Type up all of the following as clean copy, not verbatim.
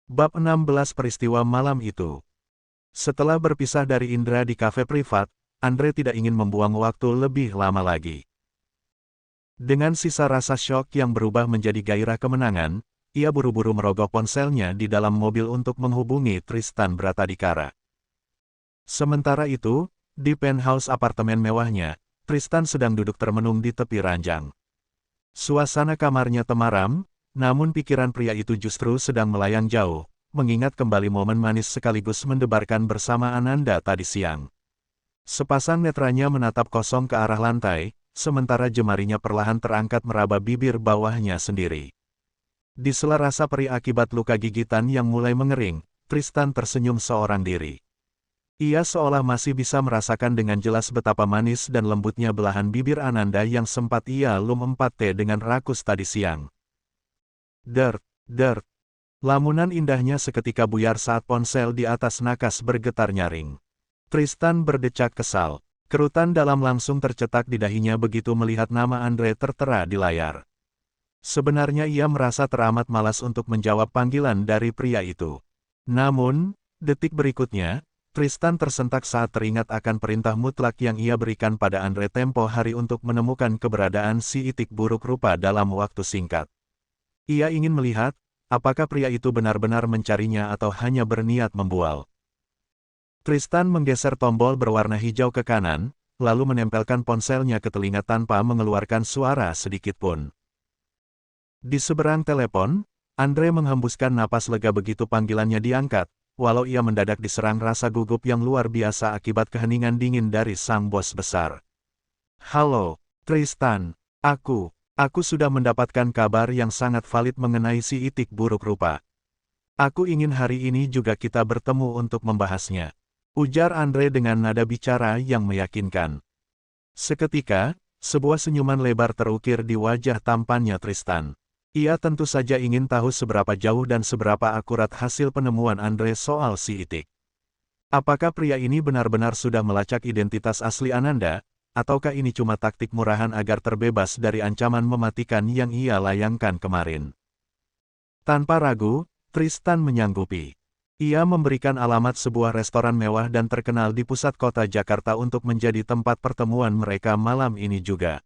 Bab 16 Peristiwa Malam Itu. Setelah berpisah dari Indra di kafe privat, Andre tidak ingin membuang waktu lebih lama lagi. Dengan sisa rasa syok yang berubah menjadi gairah kemenangan, ia buru-buru merogoh ponselnya di dalam mobil untuk menghubungi Tristan Bratadikara. Sementara itu, di penthouse apartemen mewahnya, Tristan sedang duduk termenung di tepi ranjang. Suasana kamarnya temaram, namun pikiran pria itu justru sedang melayang jauh, mengingat kembali momen manis sekaligus mendebarkan bersama Ananda tadi siang. Sepasang netranya menatap kosong ke arah lantai, sementara jemarinya perlahan terangkat meraba bibir bawahnya sendiri. Di sela rasa perih akibat luka gigitan yang mulai mengering, Tristan tersenyum seorang diri. Ia seolah masih bisa merasakan dengan jelas betapa manis dan lembutnya belahan bibir Ananda yang sempat ia lum 4T dengan rakus tadi siang. Dert, dert. Lamunan indahnya seketika buyar saat ponsel di atas nakas bergetar nyaring. Tristan berdecak kesal. Kerutan dalam langsung tercetak di dahinya begitu melihat nama Andre tertera di layar. Sebenarnya ia merasa teramat malas untuk menjawab panggilan dari pria itu. Namun, detik berikutnya, Tristan tersentak saat teringat akan perintah mutlak yang ia berikan pada Andre tempo hari untuk menemukan keberadaan si itik buruk rupa dalam waktu singkat. Ia ingin melihat, apakah pria itu benar-benar mencarinya atau hanya berniat membual. Tristan menggeser tombol berwarna hijau ke kanan, lalu menempelkan ponselnya ke telinga tanpa mengeluarkan suara sedikitpun. Di seberang telepon, Andre menghembuskan napas lega begitu panggilannya diangkat, walau ia mendadak diserang rasa gugup yang luar biasa akibat keheningan dingin dari sang bos besar. Halo, Tristan, Aku sudah mendapatkan kabar yang sangat valid mengenai si itik buruk rupa. Aku ingin hari ini juga kita bertemu untuk membahasnya. Ujar Andre dengan nada bicara yang meyakinkan. Seketika, sebuah senyuman lebar terukir di wajah tampannya Tristan. Ia tentu saja ingin tahu seberapa jauh dan seberapa akurat hasil penemuan Andre soal si itik. Apakah pria ini benar-benar sudah melacak identitas asli Ananda? Ataukah ini cuma taktik murahan agar terbebas dari ancaman mematikan yang ia layangkan kemarin? Tanpa ragu, Tristan menyanggupi. Ia memberikan alamat sebuah restoran mewah dan terkenal di pusat kota Jakarta untuk menjadi tempat pertemuan mereka malam ini juga.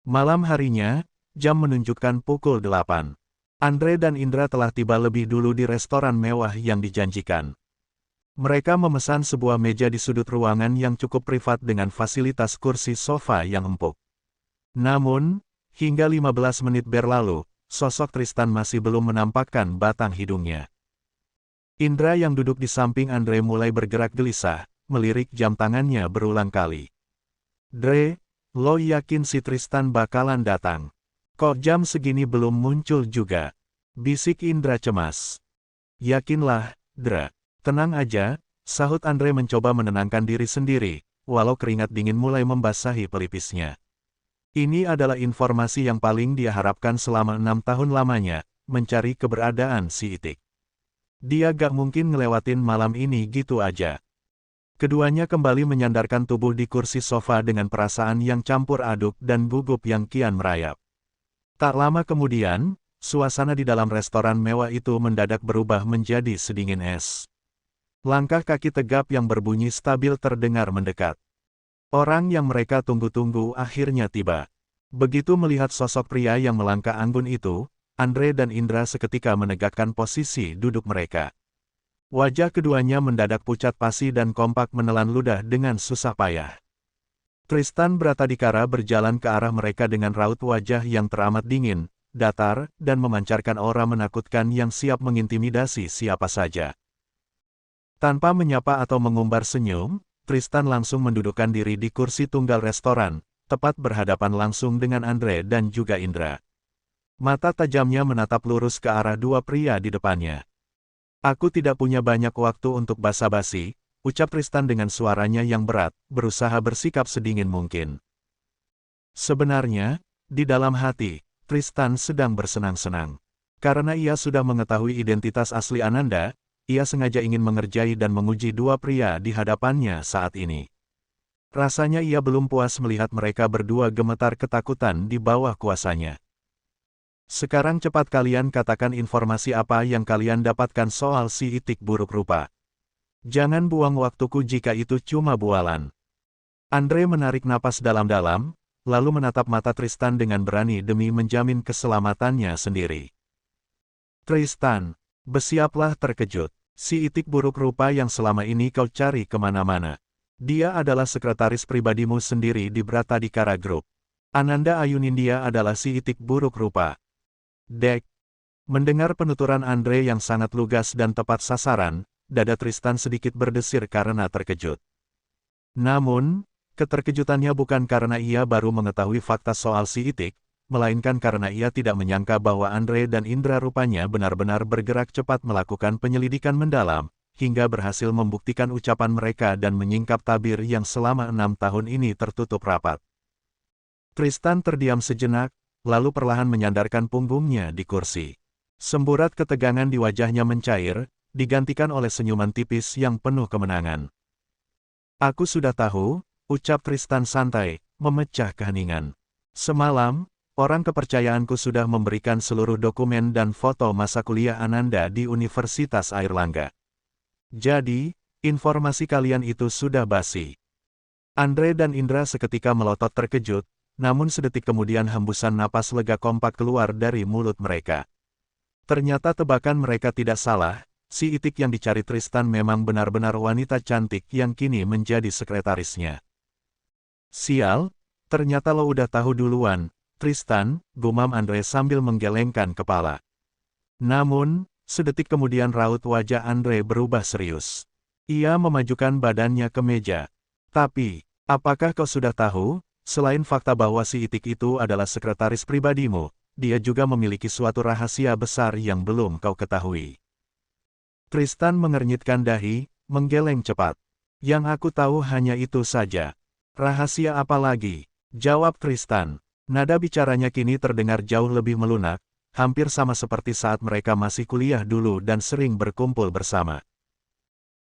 Malam harinya, jam menunjukkan pukul 8. Andre dan Indra telah tiba lebih dulu di restoran mewah yang dijanjikan. Mereka memesan sebuah meja di sudut ruangan yang cukup privat dengan fasilitas kursi sofa yang empuk. Namun, hingga 15 menit berlalu, sosok Tristan masih belum menampakkan batang hidungnya. Indra yang duduk di samping Andre mulai bergerak gelisah, melirik jam tangannya berulang kali. Dre, lo yakin si Tristan bakalan datang? Kok jam segini belum muncul juga? Bisik Indra cemas. Yakinlah, Dra. Tenang aja, sahut Andre mencoba menenangkan diri sendiri, walau keringat dingin mulai membasahi pelipisnya. Ini adalah informasi yang paling dia harapkan selama 6 tahun lamanya, mencari keberadaan si itik. Dia gak mungkin ngelewatin malam ini gitu aja. Keduanya kembali menyandarkan tubuh di kursi sofa dengan perasaan yang campur aduk dan gugup yang kian merayap. Tak lama kemudian, suasana di dalam restoran mewah itu mendadak berubah menjadi sedingin es. Langkah kaki tegap yang berbunyi stabil terdengar mendekat. Orang yang mereka tunggu-tunggu akhirnya tiba. Begitu melihat sosok pria yang melangkah anggun itu, Andre dan Indra seketika menegakkan posisi duduk mereka. Wajah keduanya mendadak pucat pasi dan kompak menelan ludah dengan susah payah. Tristan Bratadikara berjalan ke arah mereka dengan raut wajah yang teramat dingin, datar, dan memancarkan aura menakutkan yang siap mengintimidasi siapa saja. Tanpa menyapa atau mengumbar senyum, Tristan langsung mendudukkan diri di kursi tunggal restoran, tepat berhadapan langsung dengan Andre dan juga Indra. Mata tajamnya menatap lurus ke arah dua pria di depannya. Aku tidak punya banyak waktu untuk basa-basi, ucap Tristan dengan suaranya yang berat, berusaha bersikap sedingin mungkin. Sebenarnya, di dalam hati, Tristan sedang bersenang-senang. Karena ia sudah mengetahui identitas asli Ananda, ia sengaja ingin mengerjai dan menguji dua pria di hadapannya saat ini. Rasanya ia belum puas melihat mereka berdua gemetar ketakutan di bawah kuasanya. Sekarang cepat kalian katakan informasi apa yang kalian dapatkan soal si itik buruk rupa. Jangan buang waktuku jika itu cuma bualan. Andre menarik napas dalam-dalam, lalu menatap mata Tristan dengan berani demi menjamin keselamatannya sendiri. Tristan, bersiaplah terkejut. Si itik buruk rupa yang selama ini kau cari kemana-mana. Dia adalah sekretaris pribadimu sendiri di Bratadikara Group. Ananda Ayunindya adalah si itik buruk rupa. Dek. Mendengar penuturan Andre yang sangat lugas dan tepat sasaran, dada Tristan sedikit berdesir karena terkejut. Namun, keterkejutannya bukan karena ia baru mengetahui fakta soal si itik, melainkan karena ia tidak menyangka bahwa Andre dan Indra rupanya benar-benar bergerak cepat melakukan penyelidikan mendalam, hingga berhasil membuktikan ucapan mereka dan menyingkap tabir yang selama 6 tahun ini tertutup rapat. Tristan terdiam sejenak, lalu perlahan menyandarkan punggungnya di kursi. Semburat ketegangan di wajahnya mencair, digantikan oleh senyuman tipis yang penuh kemenangan. Aku sudah tahu, ucap Tristan santai, memecah keheningan. Semalam, orang kepercayaanku sudah memberikan seluruh dokumen dan foto masa kuliah Ananda di Universitas Airlangga. Jadi, informasi kalian itu sudah basi. Andre dan Indra seketika melotot terkejut, namun sedetik kemudian hembusan napas lega kompak keluar dari mulut mereka. Ternyata tebakan mereka tidak salah, si itik yang dicari Tristan memang benar-benar wanita cantik yang kini menjadi sekretarisnya. Sial, ternyata lo udah tahu duluan, Tristan, gumam Andre sambil menggelengkan kepala. Namun, sedetik kemudian raut wajah Andre berubah serius. Ia memajukan badannya ke meja. Tapi, apakah kau sudah tahu, selain fakta bahwa si itik itu adalah sekretaris pribadimu, dia juga memiliki suatu rahasia besar yang belum kau ketahui. Tristan mengernyitkan dahi, menggeleng cepat. Yang aku tahu hanya itu saja. Rahasia apa lagi? Jawab Tristan. Nada bicaranya kini terdengar jauh lebih melunak, hampir sama seperti saat mereka masih kuliah dulu dan sering berkumpul bersama.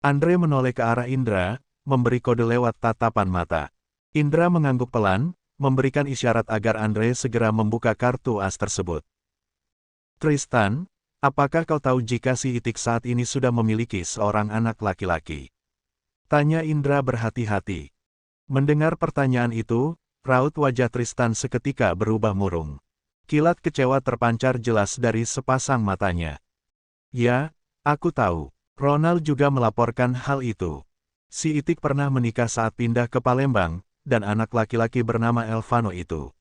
Andre menoleh ke arah Indra, memberi kode lewat tatapan mata. Indra mengangguk pelan, memberikan isyarat agar Andre segera membuka kartu as tersebut. Tristan, apakah kau tahu jika si itik saat ini sudah memiliki seorang anak laki-laki? Tanya Indra berhati-hati. Mendengar pertanyaan itu, raut wajah Tristan seketika berubah murung. Kilat kecewa terpancar jelas dari sepasang matanya. Ya, aku tahu. Ronald juga melaporkan hal itu. Si itik pernah menikah saat pindah ke Palembang, dan anak laki-laki bernama Elvano itu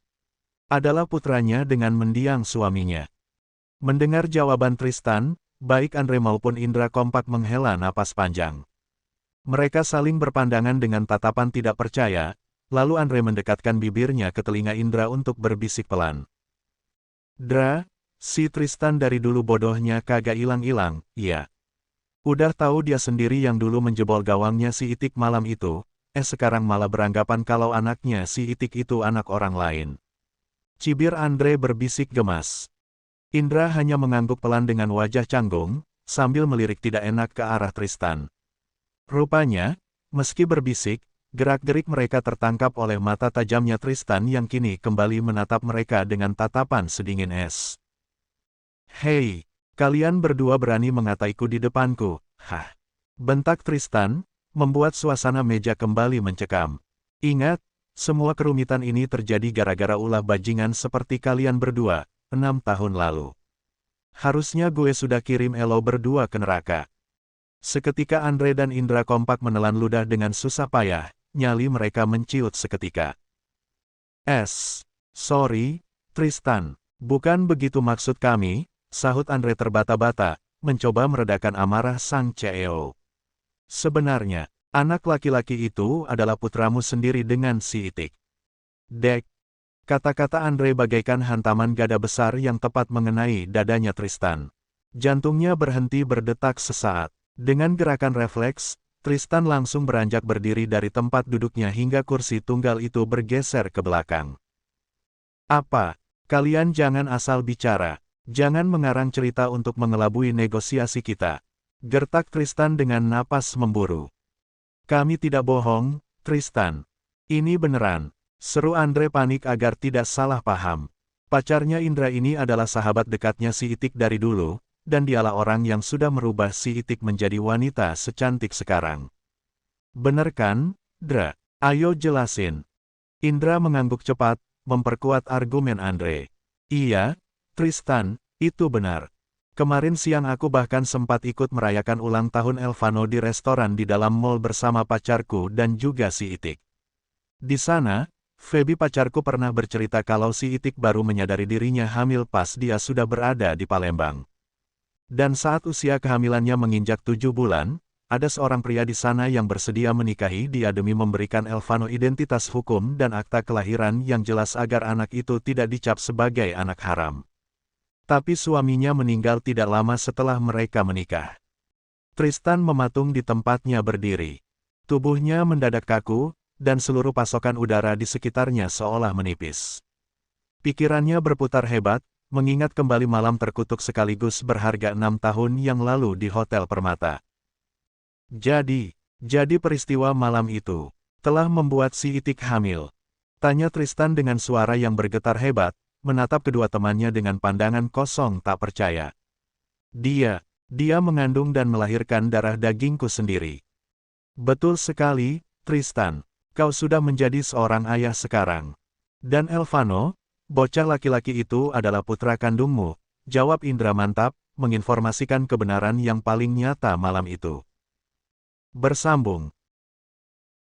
adalah putranya dengan mendiang suaminya. Mendengar jawaban Tristan, baik Andre maupun Indra kompak menghela napas panjang. Mereka saling berpandangan dengan tatapan tidak percaya, lalu Andre mendekatkan bibirnya ke telinga Indra untuk berbisik pelan. Dra, si Tristan dari dulu bodohnya kagak ilang-ilang, iya. Udah tahu dia sendiri yang dulu menjebol gawangnya si itik malam itu, sekarang malah beranggapan kalau anaknya si itik itu anak orang lain. Cibir Andre berbisik gemas. Indra hanya mengangguk pelan dengan wajah canggung, sambil melirik tidak enak ke arah Tristan. Rupanya, meski berbisik, gerak-gerik mereka tertangkap oleh mata tajamnya Tristan yang kini kembali menatap mereka dengan tatapan sedingin es. Hei, kalian berdua berani mengataiku di depanku, hah? Bentak Tristan, membuat suasana meja kembali mencekam. Ingat, semua kerumitan ini terjadi gara-gara ulah bajingan seperti kalian berdua, 6 tahun lalu. Harusnya gue sudah kirim elo berdua ke neraka. Seketika Andre dan Indra kompak menelan ludah dengan susah payah. Nyali mereka menciut seketika. Sorry, Tristan. Bukan begitu maksud kami, sahut Andre terbata-bata, mencoba meredakan amarah sang CEO. Sebenarnya, anak laki-laki itu adalah putramu sendiri dengan si itik. Dek. Kata-kata Andre bagaikan hantaman gada besar yang tepat mengenai dadanya Tristan. Jantungnya berhenti berdetak sesaat. Dengan gerakan refleks, Tristan langsung beranjak berdiri dari tempat duduknya hingga kursi tunggal itu bergeser ke belakang. Apa? Kalian jangan asal bicara. Jangan mengarang cerita untuk mengelabui negosiasi kita. Gertak Tristan dengan napas memburu. Kami tidak bohong, Tristan. Ini beneran. Seru Andre panik agar tidak salah paham. Pacarnya Indra ini adalah sahabat dekatnya si Itik dari dulu, dan dialah orang yang sudah merubah si Itik menjadi wanita secantik sekarang. Bener kan, Dra? Ayo jelasin. Indra mengangguk cepat, memperkuat argumen Andre. Iya, Tristan, itu benar. Kemarin siang aku bahkan sempat ikut merayakan ulang tahun Elvano di restoran di dalam mall bersama pacarku dan juga si Itik. Di sana, Feby pacarku pernah bercerita kalau si Itik baru menyadari dirinya hamil pas dia sudah berada di Palembang. Dan saat usia kehamilannya menginjak 7 bulan, ada seorang pria di sana yang bersedia menikahi dia demi memberikan Elvano identitas hukum dan akta kelahiran yang jelas agar anak itu tidak dicap sebagai anak haram. Tapi suaminya meninggal tidak lama setelah mereka menikah. Tristan mematung di tempatnya berdiri. Tubuhnya mendadak kaku, dan seluruh pasokan udara di sekitarnya seolah menipis. Pikirannya berputar hebat, mengingat kembali malam terkutuk sekaligus berharga 6 tahun yang lalu di Hotel Permata. Jadi peristiwa malam itu telah membuat si Itik hamil. Tanya Tristan dengan suara yang bergetar hebat, menatap kedua temannya dengan pandangan kosong tak percaya. Dia mengandung dan melahirkan darah dagingku sendiri. Betul sekali, Tristan. Kau sudah menjadi seorang ayah sekarang. Dan Elvano, bocah laki-laki itu adalah putra kandungmu, jawab Indra mantap, menginformasikan kebenaran yang paling nyata malam itu. Bersambung.